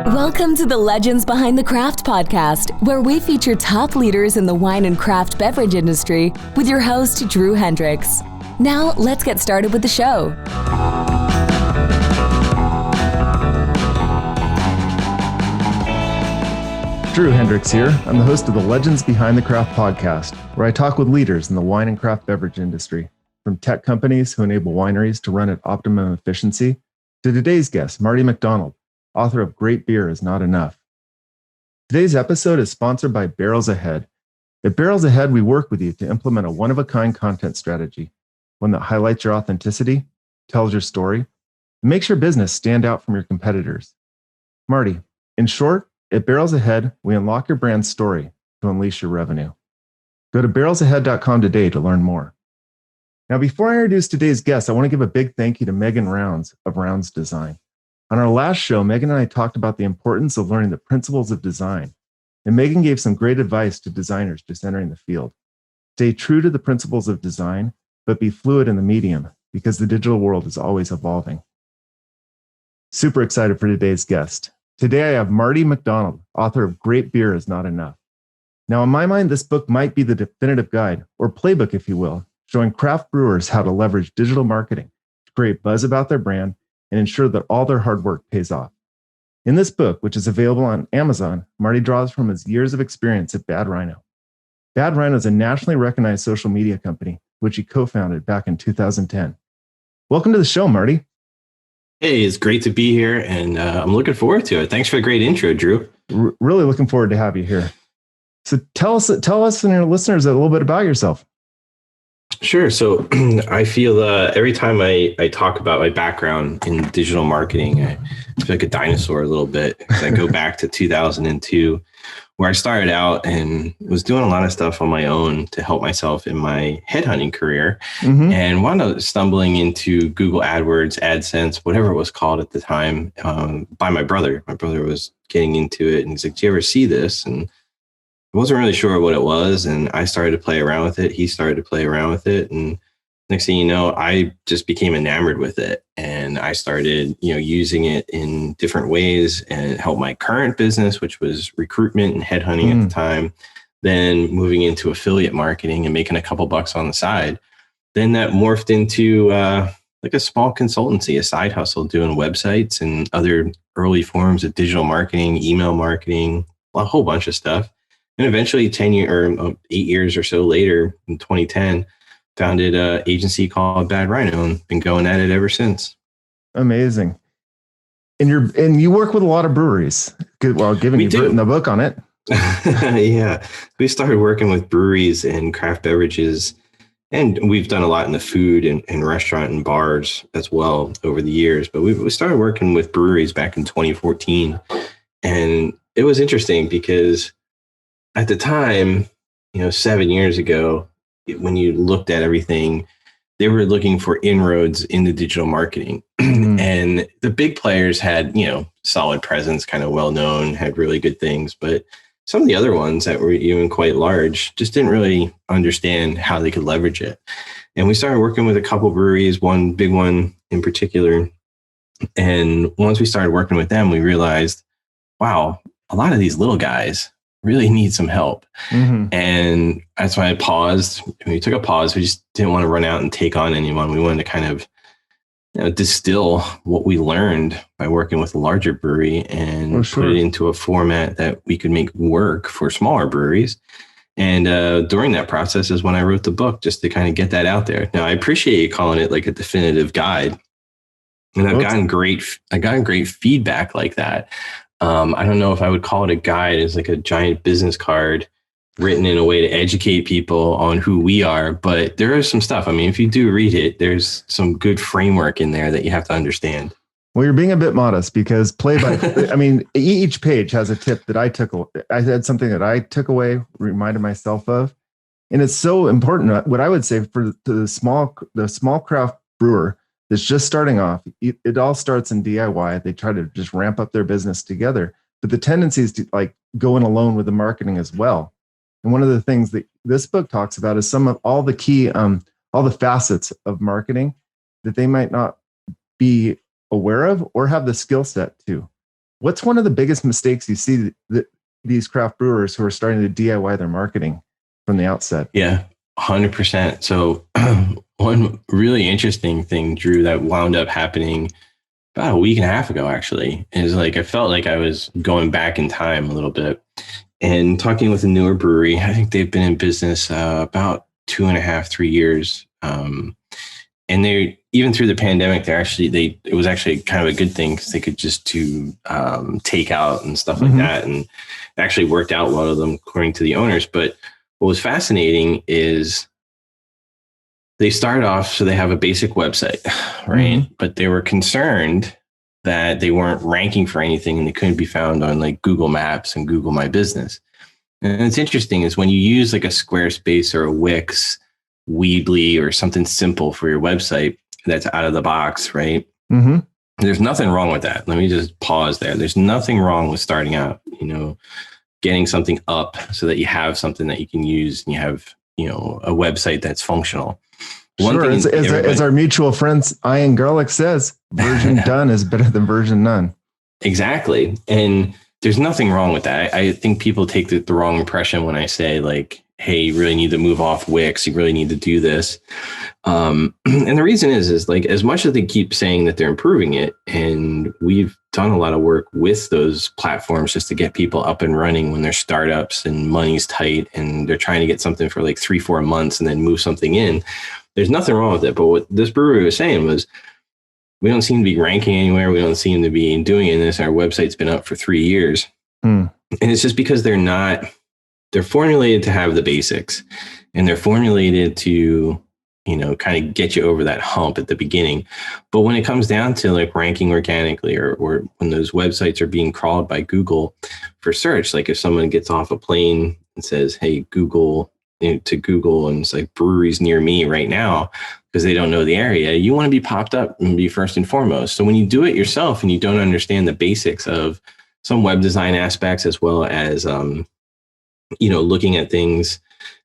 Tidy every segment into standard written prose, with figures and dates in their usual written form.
Welcome to the Legends Behind the Craft podcast, where we feature top leaders in the wine and craft beverage industry with your host, Drew Hendricks. Now, let's get started with the show. Drew Hendricks here. I'm the host of the Legends Behind the Craft podcast, where I talk with leaders in the wine and craft beverage industry, from tech companies who enable wineries to run at optimum efficiency, to today's guest, Marty McDonald, author of Great Beer is Not Enough. Today's episode is sponsored by Barrels Ahead. At Barrels Ahead, we work with you to implement a one-of-a-kind content strategy, one that highlights your authenticity, tells your story, and makes your business stand out from your competitors. Marty, in short, at Barrels Ahead, we unlock your brand's story to unleash your revenue. Go to barrelsahead.com today to learn more. Now, before I introduce today's guest, I want to give a big thank you to Megan Rounds of Rounds Design. On our last show, Megan and I talked about the importance of learning the principles of design, and Megan gave some great advice to designers just entering the field. Stay true to the principles of design, but be fluid in the medium, because the digital world is always evolving. Super excited for today's guest. Today, I have Marty McDonald, author of Great Beer is Not Enough. Now, in my mind, this book might be the definitive guide, or playbook, if you will, showing craft brewers how to leverage digital marketing to create buzz about their brand and ensure that all their hard work pays off. In this book, which is available on Amazon, Marty draws from his years of experience at Bad Rhino. Bad Rhino is a nationally recognized social media company, which he co-founded back in 2010. Welcome to the show, Marty. Hey, it's great to be here, and I'm looking forward to it. Thanks for the great intro, Drew. Really looking forward to have you here. So tell us and your listeners a little bit about yourself. Sure. So I feel every time I talk about my background in digital marketing, I feel like a dinosaur a little bit. I go back to 2002, where I started out and was doing a lot of stuff on my own to help myself in my headhunting career, and wound up stumbling into Google AdWords, AdSense, whatever it was called at the time, by my brother. My brother was getting into it, and he's like, "Do you ever see this?" And I wasn't really sure what it was, and I started to play around with it. He started to play around with it, and next thing you know, I just became enamored with it, and I started, using it in different ways, and it helped my current business, which was recruitment and headhunting at the time. Then moving into affiliate marketing and making a couple bucks on the side. Then that morphed into like a small consultancy, a side hustle, doing websites and other early forms of digital marketing, email marketing, a whole bunch of stuff. And eventually 8 years or so later, in 2010, founded an agency called Bad Rhino and been going at it ever since. Amazing. And you work with a lot of breweries. Well, given you've written the book on it. Yeah. We started working with breweries and craft beverages, and we've done a lot in the food and restaurant and bars as well over the years. But we started working with breweries back in 2014. And it was interesting because at the time, 7 years ago, when you looked at everything, they were looking for inroads into digital marketing. And the big players had, solid presence, kind of well known, had really good things. But some of the other ones that were even quite large just didn't really understand how they could leverage it. And we started working with a couple breweries, one big one in particular. And once we started working with them, we realized, wow, a lot of these little guys really need some help. And that's why I paused. We took a pause. We just didn't want to run out and take on anyone. We wanted to kind of distill what we learned by working with a larger brewery and put it into a format that we could make work for smaller breweries. And during that process is when I wrote the book, just to kind of get that out there. Now, I appreciate you calling it like a definitive guide. And I've gotten great feedback like that. I don't know if I would call it a guide. It's like a giant business card written in a way to educate people on who we are. But there is some stuff. I mean, if you do read it, there's some good framework in there that you have to understand. Well, you're being a bit modest because each page has a tip that I took. I had something that I took away, reminded myself of. And it's so important. What I would say for the small craft brewer that's just starting off, it all starts in DIY. They try to just ramp up their business together. But the tendency is to like go in alone with the marketing as well. And one of the things that this book talks about is some of all the key, all the facets of marketing that they might not be aware of or have the skill set to. What's one of the biggest mistakes you see that these craft brewers who are starting to DIY their marketing from the outset? Yeah, 100%. So one really interesting thing, Drew, that wound up happening about a week and a half ago, actually, is like I felt like I was going back in time a little bit and talking with a newer brewery. I think they've been in business about 2.5, 3 years. And they, even through the pandemic, it was actually kind of a good thing because they could just do takeout and stuff like that. And it actually worked out well of them, according to the owners. But what was fascinating is they started off, so they have a basic website, right? But they were concerned that they weren't ranking for anything and they couldn't be found on like Google Maps and Google My Business. And it's interesting is when you use like a Squarespace or a Wix, Weebly, or something simple for your website that's out of the box, right? There's nothing wrong with that. Let me just pause there. There's nothing wrong with starting out, getting something up so that you have something that you can use and you have, a website that's functional. Sure. As our mutual friends, Ian Garlic says, version done is better than version none. Exactly. And there's nothing wrong with that. I think people take the wrong impression when I say like, hey, you really need to move off Wix. You really need to do this. And the reason is like, as much as they keep saying that they're improving it, and we've done a lot of work with those platforms just to get people up and running when they're startups and money's tight and they're trying to get something for like 3-4 months and then move something in. There's nothing wrong with it. But what this brewery was saying was, we don't seem to be ranking anywhere. We don't seem to be doing this. Our website's been up for 3 years. And it's just because they're formulated to have the basics, and they're formulated to, kind of get you over that hump at the beginning. But when it comes down to like ranking organically or when those websites are being crawled by Google for search, like if someone gets off a plane and says, hey, Google, to Google, and it's like breweries near me right now, because they don't know the area, you want to be popped up and be first and foremost. So when you do it yourself and you don't understand the basics of some web design aspects, as well as, looking at things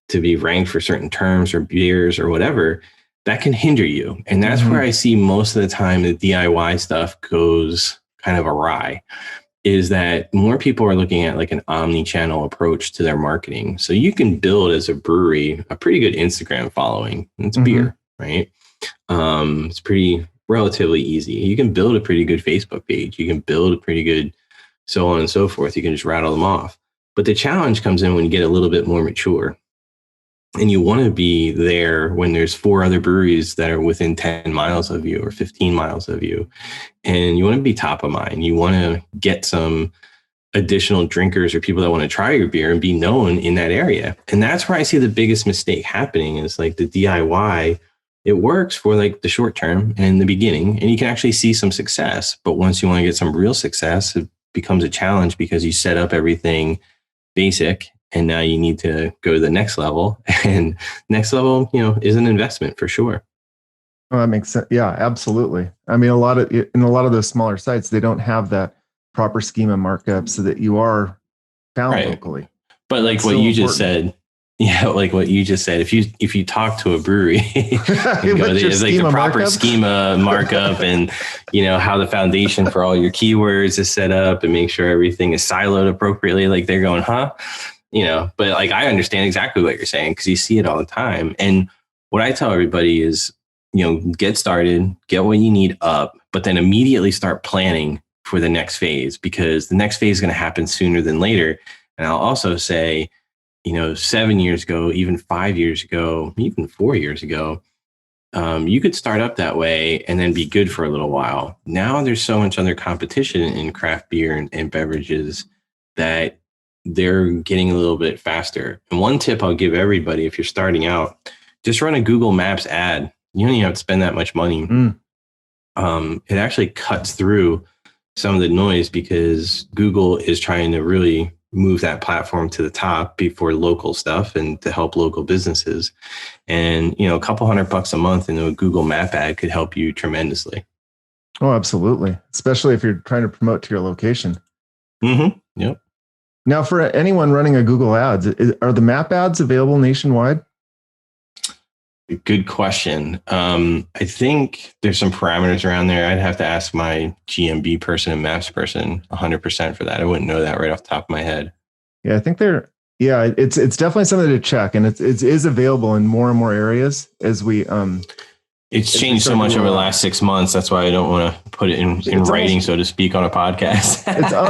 to be ranked for certain terms or beers or whatever, that can hinder you. And that's where I see most of the time the DIY stuff goes kind of awry, is that more people are looking at like an omni-channel approach to their marketing. So you can build as a brewery a pretty good Instagram following. It's beer, right? It's pretty relatively easy. You can build a pretty good Facebook page. You can build a pretty good so on and so forth. You can just rattle them off. But the challenge comes in when you get a little bit more mature and you want to be there when there's 4 other breweries that are within 10 miles of you or 15 miles of you. And you want to be top of mind. You want to get some additional drinkers or people that want to try your beer and be known in that area. And that's where I see the biggest mistake happening, is like the DIY. It works for like the short term and in the beginning, and you can actually see some success. But once you want to get some real success, it becomes a challenge because you set up everything basic, and now you need to go to the next level. And next level, is an investment for sure. Oh, that makes sense. Yeah, absolutely. I mean, a lot of those smaller sites, they don't have that proper schema markup so that you are found locally. But like what you just said, if you talk to a brewery, there's like the proper schema markup and how the foundation for all your keywords is set up and make sure everything is siloed appropriately, like they're going, but like I understand exactly what you're saying because you see it all the time. And what I tell everybody is, get started, get what you need up, but then immediately start planning for the next phase, because the next phase is going to happen sooner than later. And I'll also say, 7 years ago, even 5 years ago, even 4 years ago, you could start up that way and then be good for a little while. Now there's so much other competition in craft beer and beverages that they're getting a little bit faster. And one tip I'll give everybody, if you're starting out, just run a Google Maps ad. You don't even have to spend that much money. It actually cuts through some of the noise because Google is trying to really move that platform to the top before local stuff and to help local businesses. And, a couple $100 a month into a Google Map ad could help you tremendously. Oh, absolutely. Especially if you're trying to promote to your location. Yep. Now, for anyone running a Google ads, are the map ads available nationwide? Good question. I think there's some parameters around there. I'd have to ask my GMB person and maps person 100% for that. I wouldn't know that right off the top of my head. Yeah, I think it's definitely something to check, and it is available in more and more areas as we It's changed so much over the last 6 months. That's why I don't want to put it in writing, so to speak, on a podcast.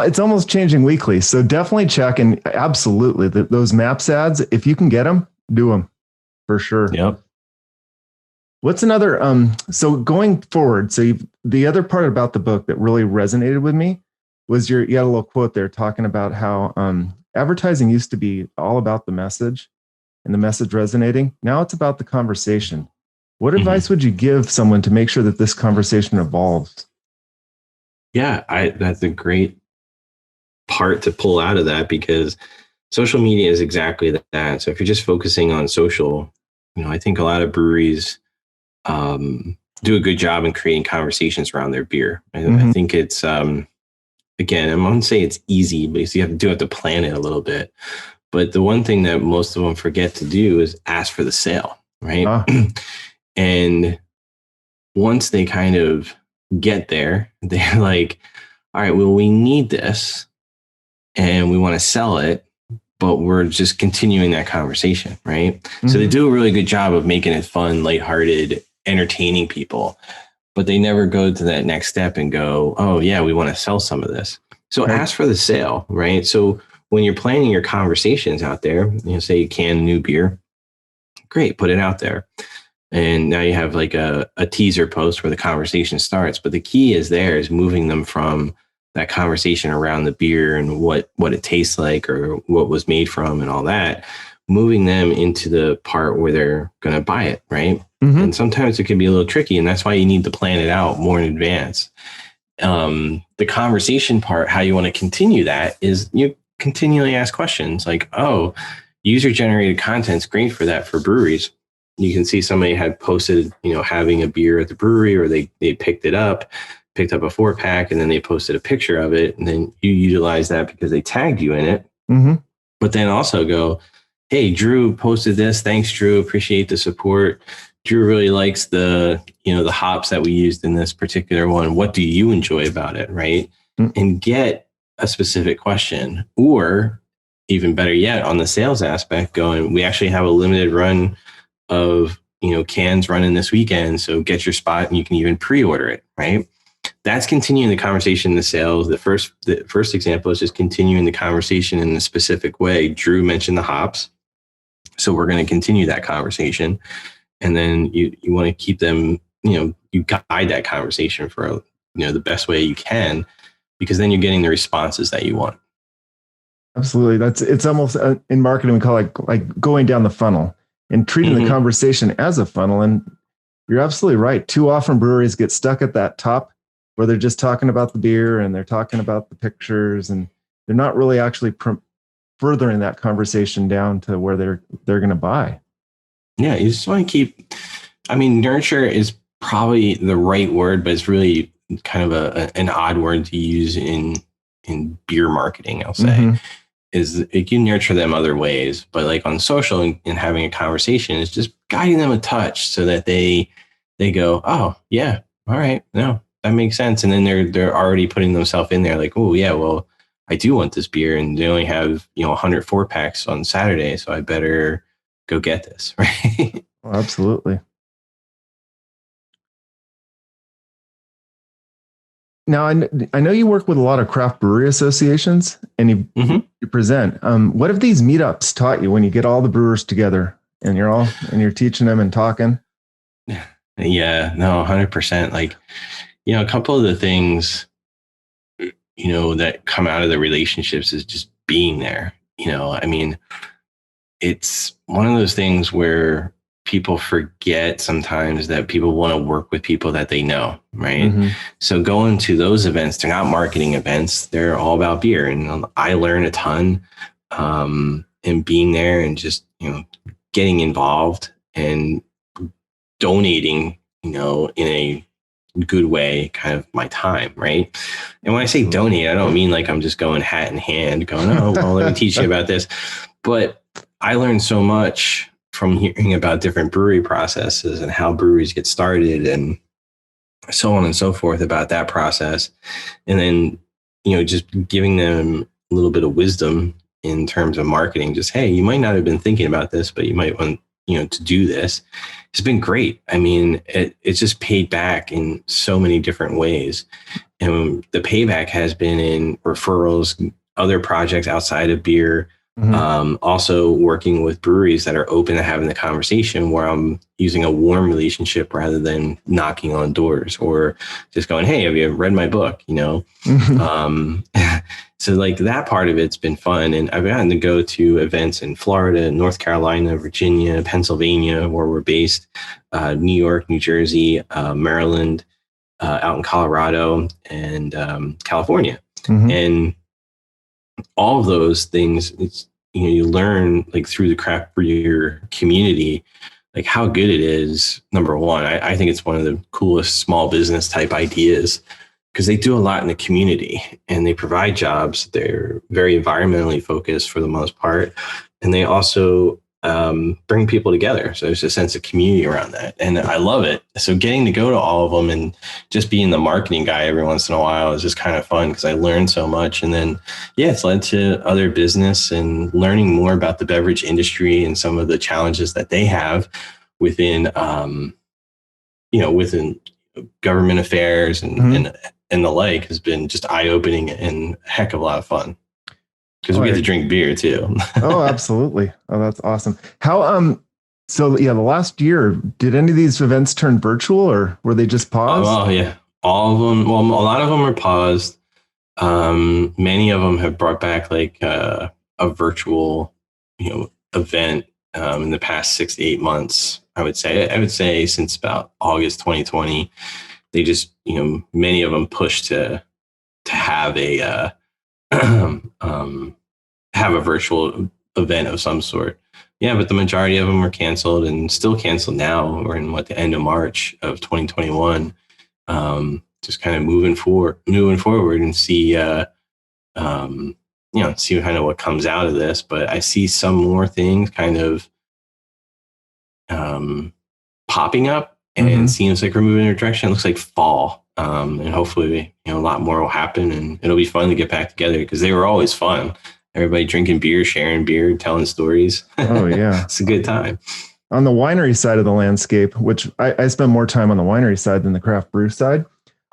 It's almost changing weekly. So definitely check, and absolutely those maps ads, if you can get them, do them for sure. Yep. What's another, so going forward, the other part about the book that really resonated with me was you had a little quote there talking about how advertising used to be all about the message and the message resonating. Now it's about the conversation. What advice would you give someone to make sure that this conversation evolves? Yeah, that's a great part to pull out of that, because social media is exactly that. So if you're just focusing on social, I think a lot of breweries do a good job in creating conversations around their beer. I think it's, again, I'm going to say it's easy, but you have to plan it a little bit. But the one thing that most of them forget to do is ask for the sale, right? And once they kind of get there, they're like, all right, well, we need this and we want to sell it, but we're just continuing that conversation, right? So they do a really good job of making it fun, lighthearted, entertaining people, but they never go to that next step and go, oh yeah, we want to sell some of this. So ask for the sale, right? So when you're planning your conversations out there, say you can new beer, great, put it out there. And now you have like a teaser post where the conversation starts. But the key is moving them from that conversation around the beer and what it tastes like or what was made from and all that, moving them into the part where they're going to buy it, right? And sometimes it can be a little tricky, and that's why you need to plan it out more in advance. The conversation part, how you want to continue that is you continually ask questions like, oh, user-generated content's great for that for breweries. You can see somebody had posted, having a beer at the brewery, or they picked up a 4-pack, and then they posted a picture of it. And then you utilize that because they tagged you in it. But then also go, hey, Drew posted this. Thanks, Drew. Appreciate the support. Drew really likes the hops that we used in this particular one. What do you enjoy about it? Right. And get a specific question, or even better yet, on the sales aspect, going, we actually have a limited run of cans running this weekend, so get your spot and you can even pre-order it, right? That's continuing the conversation, the sales. The first example is just continuing the conversation in a specific way. Drew mentioned the hops, so we're going to continue that conversation, and then you want to keep them, you guide that conversation for the best way you can, because then you're getting the responses that you want. Absolutely. It's almost in marketing we call it like going down the funnel and treating the conversation as a funnel. And you're absolutely right. Too often breweries get stuck at that top where they're just talking about the beer and they're talking about the pictures, and they're not really actually furthering that conversation down to where they're going to buy. Yeah, you just want to keep, nurture is probably the right word, but it's really kind of an odd word to use in beer marketing, I'll say. Is you can nurture them other ways, but like on social and having a conversation is just guiding them a touch so that they go, oh yeah, all right, no, that makes sense. And then they're already putting themselves in there like, oh yeah, well, I do want this beer, and they only have 104 packs on Saturday, so I better go get this, right? Oh, absolutely. Now, I know you work with a lot of craft brewery associations, and you present. What have these meetups taught you when you get all the brewers together and you're teaching them and talking? Yeah, no, 100%. Like, a couple of the things, that come out of the relationships is just being there. It's one of those things where people forget sometimes that people want to work with people that they know, right? So going to those events, they're not marketing events. They're all about beer. And I learn a ton in being there and just, getting involved and donating, in a good way, kind of my time, right? And when I say donate, I don't mean like I'm just going hat in hand going, oh, well, let me teach you about this. But I learned so much from hearing about different brewery processes and how breweries get started and so on and so forth about that process. And then, just giving them a little bit of wisdom in terms of marketing, just, hey, you might not have been thinking about this, but you might want, to do this. It's been great. I mean, it's just paid back in so many different ways. And the payback has been in referrals, other projects outside of beer, also working with breweries that are open to having the conversation, where I'm using a warm relationship rather than knocking on doors or just going, hey, have you read my book? So like that part of it's been fun. And I've gotten to go to events in Florida, North Carolina, Virginia, Pennsylvania, where we're based, New York, New Jersey, Maryland, out in Colorado, and California. And all of those things, it's, you learn like through the craft beer community, like how good it is. Number one, I think it's one of the coolest small business type ideas, because they do a lot in the community and they provide jobs. They're very environmentally focused for the most part. And they also bring people together. So there's a sense of community around that. And I love it. So getting to go to all of them and just being the marketing guy every once in a while is just kind of fun, because I learned so much. And then, it's led to other business and learning more about the beverage industry and some of the challenges that they have within, within government affairs and the like has been just eye-opening and a heck of a lot of fun. Because we get to drink beer too. Oh, absolutely. Oh, that's awesome. How, so yeah, the last year, did any of these events turn virtual, or were they just paused? Oh, yeah. All of them. Well, a lot of them are paused. Many of them have brought back like a virtual, event in the past 6 to 8 months. I would say since about August 2020, they just, many of them pushed to have a, have a virtual event of some sort. Yeah, but the majority of them were canceled and still canceled now. We're in the end of March of 2021. Just kind of moving forward and see, see kind of what comes out of this. But I see some more things kind of popping up, and it seems like we're moving in a direction. It looks like fall. And hopefully, a lot more will happen, and it'll be fun to get back together, because they were always fun. Everybody drinking beer, sharing beer, telling stories. Oh, yeah. It's a good time. On the winery side of the landscape, which I spend more time on the winery side than the craft brew side,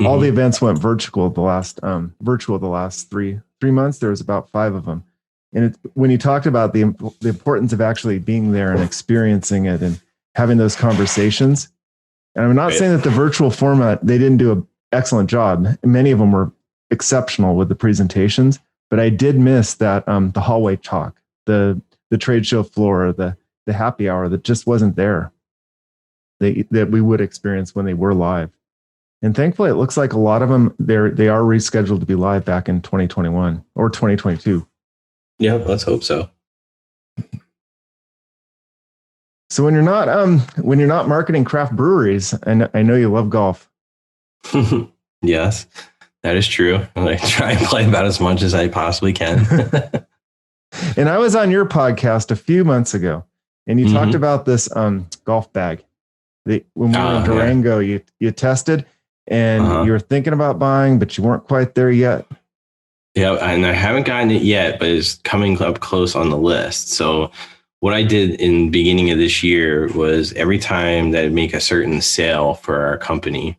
all the events went virtual the last three months. There was about 5 of them. And when you talked about the importance of actually being there and experiencing it and having those conversations, and I'm not saying that the virtual format, they didn't do an excellent job. Many of them were exceptional with the presentations, but I did miss that the hallway talk, the trade show floor, the happy hour that just wasn't there, that we would experience when they were live. And thankfully, it looks like a lot of them, they are rescheduled to be live back in 2021 or 2022. Yeah, let's hope so. So when you're not marketing craft breweries, and I know you love golf. Yes, that is true. I try and play about as much as I possibly can. And I was on your podcast a few months ago, and you talked about this golf bag. When we were in Durango, you tested, and you were thinking about buying, but you weren't quite there yet. Yeah, and I haven't gotten it yet, but it's coming up close on the list. So what I did in the beginning of this year was every time that I'd make a certain sale for our company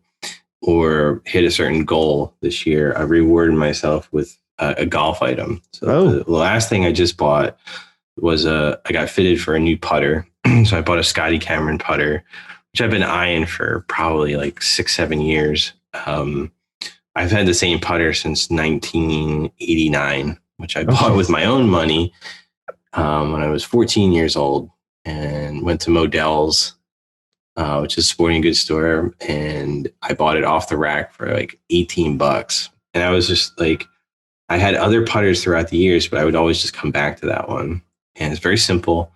or hit a certain goal this year, I rewarded myself with a golf item. So the last thing I just bought was I got fitted for a new putter. So I bought a Scotty Cameron putter, which I've been eyeing for probably like 6-7 years. I've had the same putter since 1989, which I bought with my own money when I was 14 years old, and went to Modell's, which is a sporting goods store, and I bought it off the rack for like $18. And I was just like, I had other putters throughout the years, but I would always just come back to that one. And it's very simple.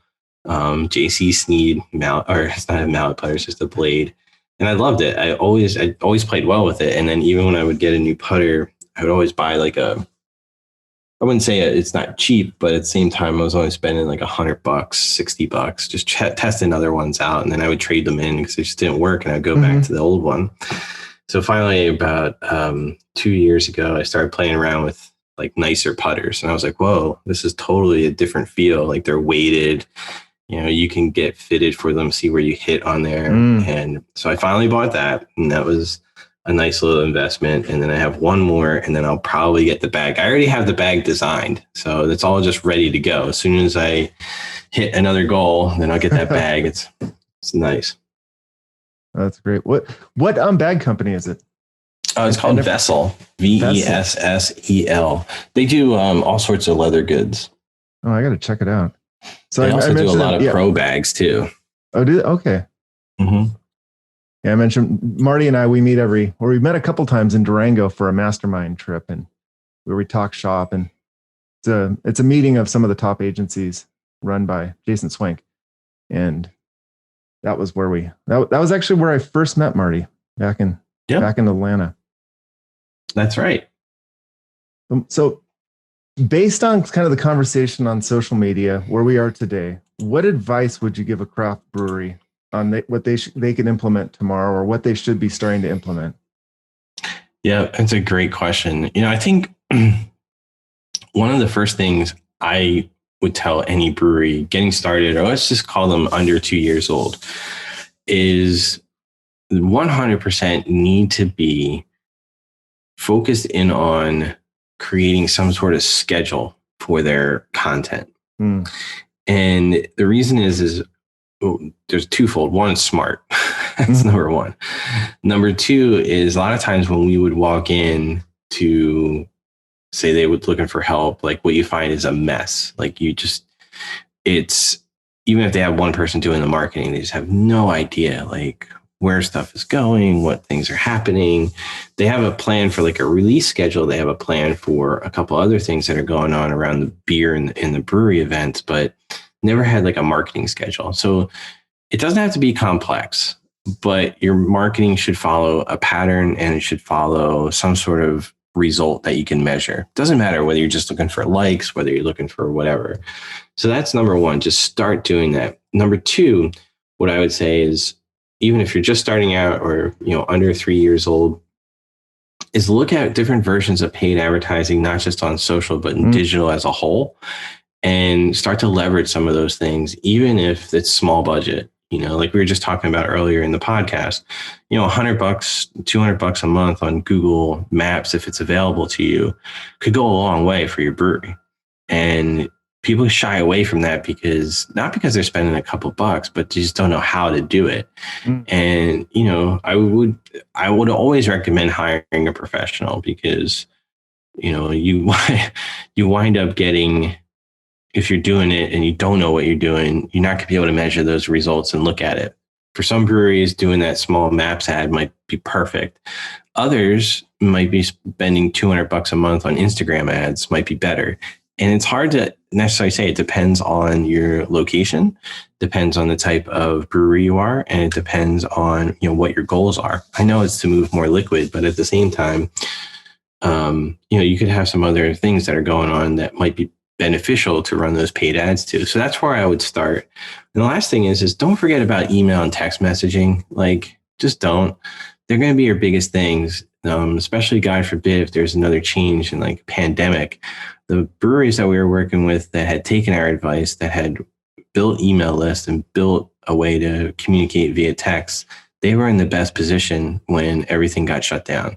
JC Sneed mallet, or it's not a mallet putter, it's just a blade. And I loved it. I always played well with it. And then even when I would get a new putter, I would always buy like a I wouldn't say it's not cheap, but at the same time, I was only spending like $100, $60, just testing other ones out. And then I would trade them in because they just didn't work. And I'd go back to the old one. So finally, about 2 years ago, I started playing around with like nicer putters. And I was like, whoa, this is totally a different feel. Like they're weighted, you can get fitted for them, see where you hit on there. And so I finally bought that. And that was a nice little investment. And then I have one more, and then I'll probably get the bag. I already have the bag designed. So it's all just ready to go. As soon as I hit another goal, then I'll get that bag. It's nice. That's great. What bag company is it? It's called Vessel, Vessel. They do all sorts of leather goods. Oh, I got to check it out. So they also do a lot of pro bags too. Oh, do they? Okay. Yeah, I mentioned Marty and I, we met a couple times in Durango for a mastermind trip, and where we talk shop, and it's a meeting of some of the top agencies run by Jason Swank. And that was where that was actually where I first met Marty back in Atlanta. That's right. So based on kind of the conversation on social media, where we are today, what advice would you give a craft brewery on what they can implement tomorrow, or what they should be starting to implement? Yeah, that's a great question. I think one of the first things I would tell any brewery getting started, or let's just call them under 2 years old, is 100% need to be focused in on creating some sort of schedule for their content. And the reason is there's twofold. One is smart. That's number one. Number two is a lot of times when we would walk in to say they were looking for help, like what you find is a mess. Like it's even if they have one person doing the marketing, they just have no idea like where stuff is going, what things are happening. They have a plan for like a release schedule. They have a plan for a couple other things that are going on around the beer and in the brewery events, but never had like a marketing schedule. So it doesn't have to be complex, but your marketing should follow a pattern, and it should follow some sort of result that you can measure. Doesn't matter whether you're just looking for likes, whether you're looking for whatever. So that's number one, just start doing that. Number two, what I would say is, even if you're just starting out or, under 3 years old, is look at different versions of paid advertising, not just on social, but in digital as a whole, and start to leverage some of those things, even if it's small budget. Like we were just talking about earlier in the podcast, $100, $200 a month on Google Maps, if it's available to you, could go a long way for your brewery. And people shy away from that not because they're spending a couple bucks, but they just don't know how to do it. And, I would always recommend hiring a professional, because, you wind up getting, if you're doing it and you don't know what you're doing, you're not going to be able to measure those results and look at it. For some breweries, doing that small maps ad might be perfect. Others might be spending $200 a month on Instagram ads, might be better. And it's hard to necessarily say. It depends on your location, depends on the type of brewery you are, and it depends on what your goals are. I know it's to move more liquid, but at the same time, you could have some other things that are going on that might be beneficial to run those paid ads to. So that's where I would start. And the last thing is don't forget about email and text messaging. Like, just don't. They're going to be your biggest things, especially, God forbid, if there's another change in like pandemic. The breweries that we were working with that had taken our advice, that had built email lists and built a way to communicate via text, they were in the best position when everything got shut down.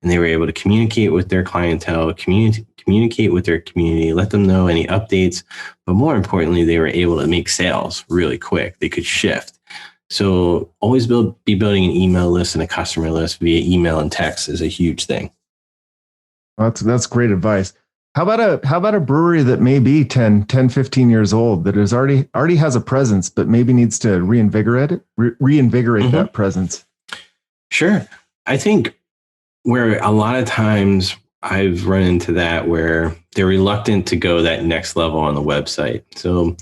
And they were able to communicate with their clientele, communicate with their community, let them know any updates. But more importantly, they were able to make sales really quick. They could shift. So always be building an email list and a customer list via email and text is a huge thing. That's great advice. How about a brewery that may be 10, 15 years old, that is already has a presence, but maybe needs to reinvigorate that presence? Sure. I think where a lot of times I've run into that, where they're reluctant to go that next level on the website. So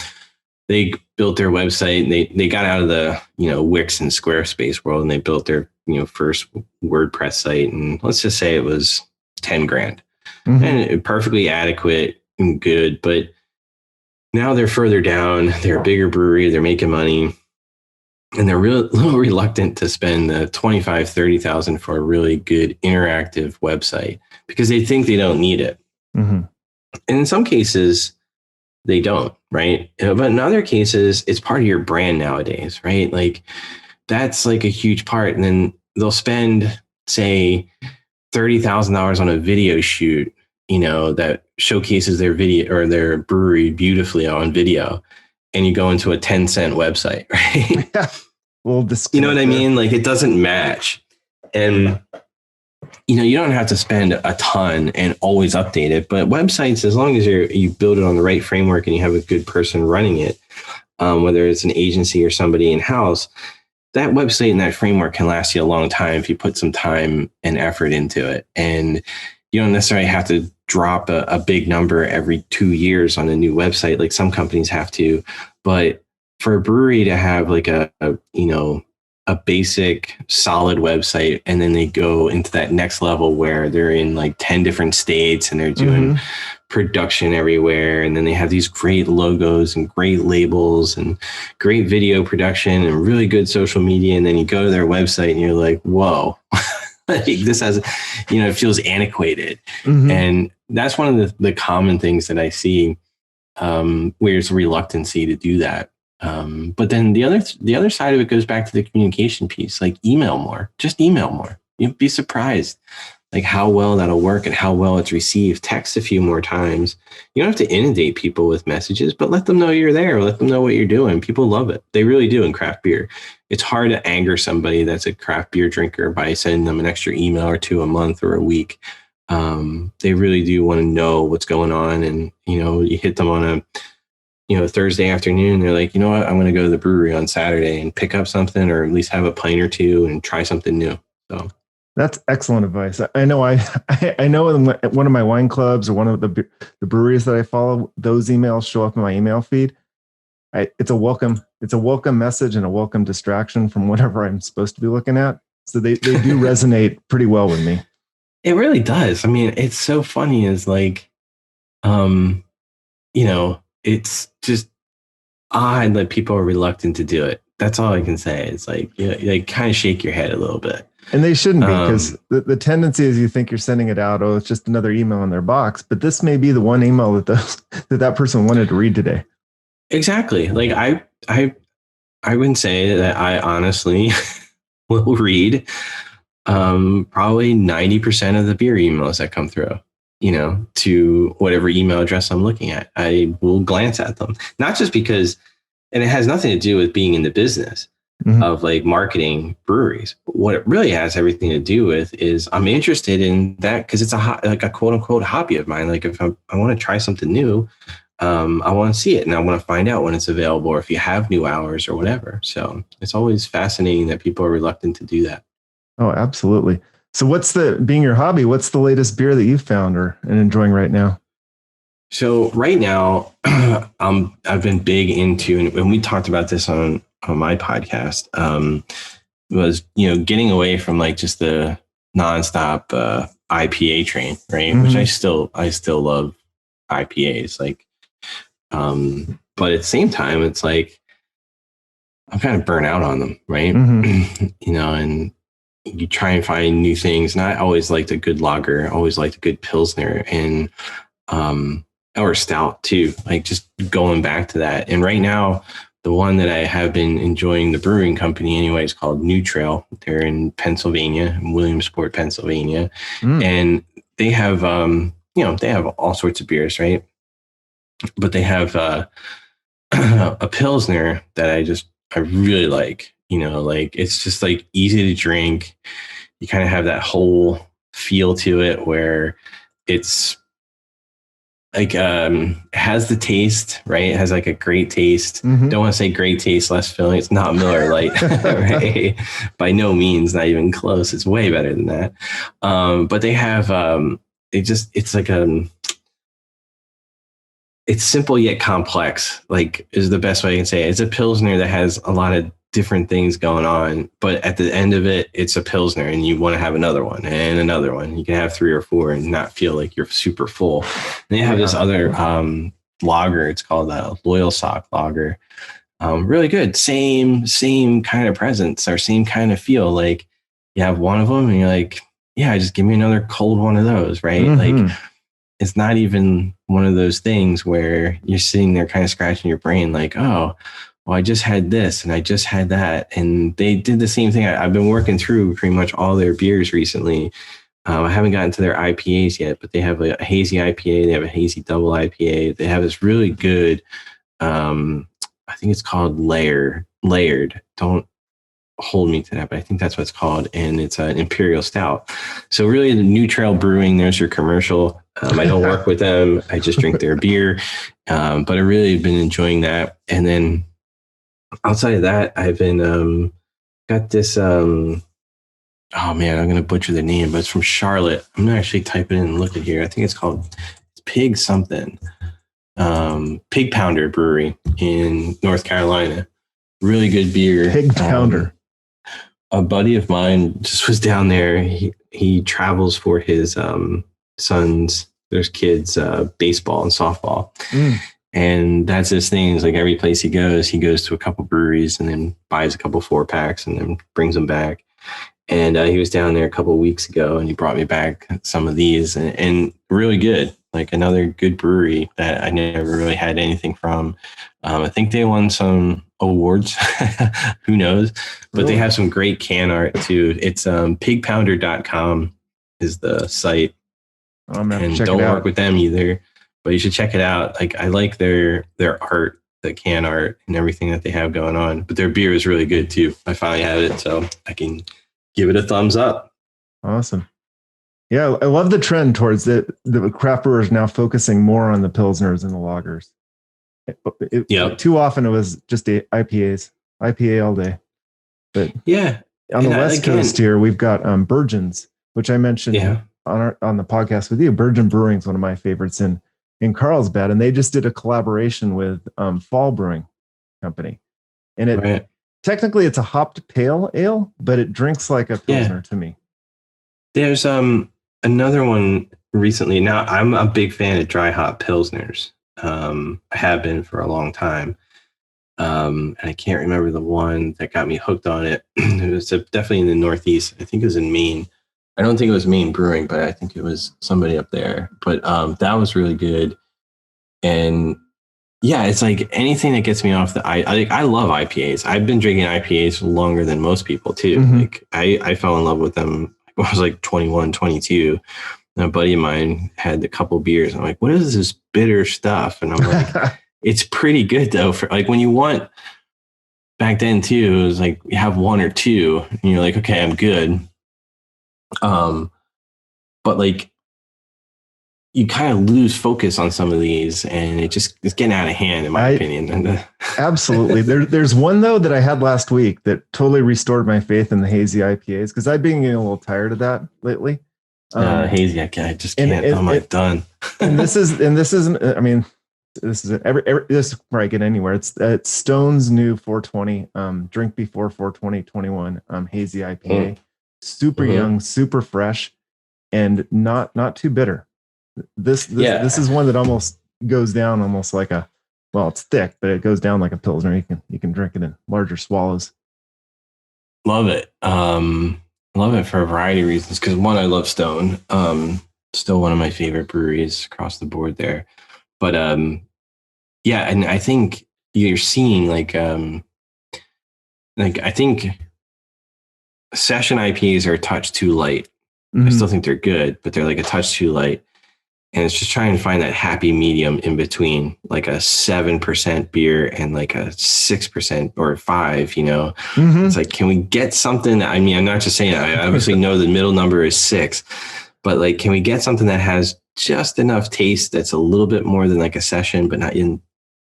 they built their website, and they got out of the, Wix and Squarespace world, and they built their, first WordPress site. And let's just say it was 10 grand. and perfectly adequate and good. But now they're further down. They're a bigger brewery. They're making money. And they're a little reluctant to spend the $25,000-$30,000 for a really good interactive website because they think they don't need it. And in some cases, they don't, right? But in other cases, it's part of your brand nowadays, right? Like that's like a huge part. And then they'll spend, say, $30,000 on a video shoot, that showcases their video or their brewery beautifully on video. And you go into a 10-cent website, right? Yeah. Well, you know what I mean? Like it doesn't match. And, you don't have to spend a ton and always update it. But websites, as long as you build it on the right framework and you have a good person running it, whether it's an agency or somebody in-house, that website and that framework can last you a long time if you put some time and effort into it. And you don't necessarily have to drop a big number every 2 years on a new website like some companies have to. But for a brewery to have like a basic solid website, and then they go into that next level where they're in like 10 different states and they're doing production everywhere. And then they have these great logos and great labels and great video production and really good social media. And then you go to their website and you're like, whoa, like this has, it feels antiquated. And that's one of the common things that I see where there's a reluctancy to do that. But then the other side of it goes back to the communication piece, like email more, just email more. You'd be surprised like how well that'll work and how well it's received. Text a few more times. You don't have to inundate people with messages, but let them know you're there. Let them know what you're doing. People love it. They really do in craft beer. It's hard to anger somebody that's a craft beer drinker by sending them an extra email or two a month or a week. They really do want to know what's going on. And, you hit them on a Thursday afternoon, they're like, you know what, I'm going to go to the brewery on Saturday and pick up something, or at least have a pint or two and try something new. So that's excellent advice. I know I know in one of my wine clubs or one of the breweries that I follow, those emails show up in my email feed. It's a welcome message and a welcome distraction from whatever I'm supposed to be looking at. So they do resonate pretty well with me. It really does. I mean, it's so funny is like, it's just odd that people are reluctant to do it. That's all I can say. It's like, like kind of shake your head a little bit. And they shouldn't be, because the tendency is you think you're sending it out. Oh, it's just another email in their box. But this may be the one email that person wanted to read today. Exactly. Like I wouldn't say that I honestly will read probably 90% of the beer emails that come through. To whatever email address I'm looking at, I will glance at them. Not just because, and it has nothing to do with being in the business of like marketing breweries. What it really has everything to do with is I'm interested in that because it's like a quote unquote hobby of mine. Like if I want to try something new, I want to see it and I want to find out when it's available or if you have new hours or whatever. So it's always fascinating that people are reluctant to do that. Oh, absolutely. So being your hobby, what's the latest beer that you've found and enjoying right now? So right now, I've been big into, and we talked about this on my podcast, was, getting away from like just the nonstop IPA train, right? Which I still love IPAs, like, but at the same time, it's like, I'm kind of burnt out on them, right? And you try and find new things. And I always liked a good lager, always liked a good Pilsner and, or stout too, like just going back to that. And right now, the one that I have been enjoying, the brewing company anyway, is called New Trail. They're in Pennsylvania, Williamsport, Pennsylvania. And they have, they have all sorts of beers, right? But they have a Pilsner that I really like. Like it's just like easy to drink. You kind of have that whole feel to it where it's like has the taste, right? It has like a great taste. Don't want to say great taste, less filling. It's not Miller Lite, right? By no means, not even close. It's way better than that. But they have it's like it's simple yet complex, like is the best way I can say it. It's a Pilsner that has a lot of different things going on, but at the end of it, it's a Pilsner and you want to have another one and another one. You can have 3 or 4 and not feel like you're super full. And they have this other lager. It's called a Loyal Sock Lager. Really good. Same kind of presence or same kind of feel. Like you have one of them and you're like, yeah, just give me another cold one of those, right? Mm-hmm. Like it's not even one of those things where you're sitting there kind of scratching your brain like, oh, well, I just had this and I just had that. And they did the same thing. I've been working through pretty much all their beers recently. I haven't gotten to their IPAs yet, but they have a hazy IPA. They have a hazy double IPA. They have this really good, I think it's called Layered. Don't hold me to that, but I think that's what it's called. And it's an Imperial Stout. So really the New Trail Brewing, there's your commercial. I don't work with them. I just drink their beer. But I really have been enjoying that. And then outside of that, I've been got this oh man, I'm gonna butcher the name, but it's from Charlotte. I'm gonna actually type it in and look at here. I think it's called Pig something. Pig Pounder Brewery in North Carolina. Really good beer. Pig Pounder. A buddy of mine just was down there. He travels for his sons, there's kids, baseball and softball. And that's his thing. Is like every place he goes to a couple breweries and then buys a couple 4-packs and then brings them back. And he was down there a couple of weeks ago and he brought me back some of these and really good. Like another good brewery that I never really had anything from. I think they won some awards. Who knows? But really? They have some great can art too. It's pigpounder.com is the site. And don't work with them either. But you should check it out. Like I like their art, the can art and everything that they have going on. But their beer is really good too. I finally have it, so I can give it a thumbs up. Awesome. Yeah, I love the trend towards the craft brewers now focusing more on the Pilsners and the lagers. Too often it was just the IPA all day. But yeah, on the West Coast here, we've got Burgeon's, which I mentioned on the podcast with you. Burgeon Brewing is one of my favorites in Carlsbad, and they just did a collaboration with Fall Brewing Company, and it technically it's a hopped pale ale, but it drinks like a Pilsner to me. There's another one recently. Now I'm a big fan of dry hop Pilsners. I have been for a long time. And I can't remember the one that got me hooked on it. It was definitely in the Northeast. I think it was in Maine. I don't think it was Maine Brewing, but I think it was somebody up there. But that was really good. And yeah, it's like anything that gets me off I love IPAs. I've been drinking IPAs longer than most people too. Mm-hmm. Like I fell in love with them when I was like 21, 22. And a buddy of mine had a couple beers. I'm like, what is this bitter stuff? And I'm like, it's pretty good though. For like when you want back then too, it was like you have 1 or 2 and you're like, okay, I'm good. But like you kind of lose focus on some of these and it's getting out of hand in my opinion. Absolutely. There's one though that I had last week that totally restored my faith in the hazy IPAs because I've been getting a little tired of that lately. Hazy, I just can't. I'm done. and this isn't. I mean, this is this is where I get anywhere. It's Stone's new 420. Drink before 42021. Hazy IPA. Super young, super fresh, and not too bitter. This is one that almost goes down almost like it's thick, but it goes down like a Pilsner. You can drink it in larger swallows. Love it. Love it for a variety of reasons. Because one, I love Stone. Still one of my favorite breweries across the board there. But yeah, and I think you're seeing like I think session IPAs are a touch too light. Mm-hmm. I still think they're good, but they're like a touch too light. And it's just trying to find that happy medium in between, like a 7% beer and like a 6% or 5%, you know. Mm-hmm. It's like, can we get something that, I mean, I'm not just saying, I obviously know the middle number is 6, but like, can we get something that has just enough taste that's a little bit more than like a session, but not in.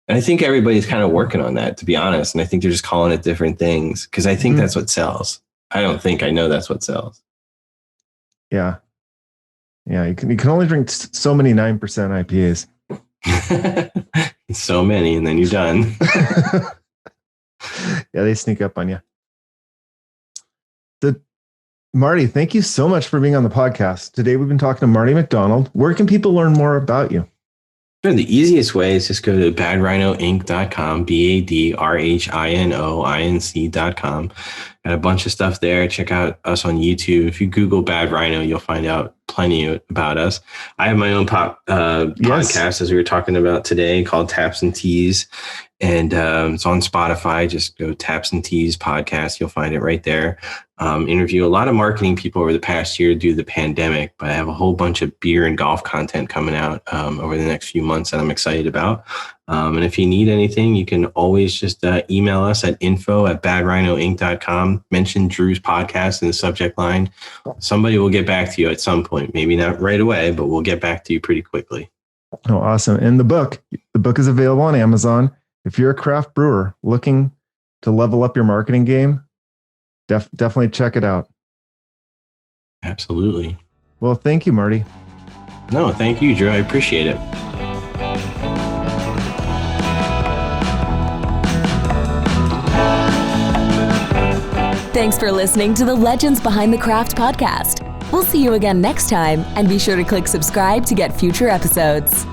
And I think everybody's kind of working on that, to be honest. And I think they're just calling it different things because I think that's what sells. I know that's what sells. Yeah. Yeah, you can only drink so many 9% IPAs. So many, and then you're done. Yeah, they sneak up on you. Marty, thank you so much for being on the podcast. Today we've been talking to Marty McDonald. Where can people learn more about you? Sure, the easiest way is just go to badrhinoinc.com, badrhinoinc.com. Got a bunch of stuff there. Check out us on YouTube. If you Google Bad Rhino, you'll find out plenty about us. I have my own podcast, as we were talking about today, called Taps and Teas. And it's on Spotify. Just go Taps and Teas podcast. You'll find it right there. Interview a lot of marketing people over the past year due to the pandemic, but I have a whole bunch of beer and golf content coming out over the next few months that I'm excited about. And if you need anything, you can always just email us at info@badrhinoinc.com. Mention Drew's podcast in the subject line. Somebody will get back to you at some point. Maybe not right away, but we'll get back to you pretty quickly. Oh, awesome. And the book is available on Amazon. If you're a craft brewer looking to level up your marketing game, definitely check it out. Absolutely. Well, thank you, Marty. No, thank you, Drew. I appreciate it. Thanks for listening to the Legends Behind the Craft podcast. We'll see you again next time, and be sure to click subscribe to get future episodes.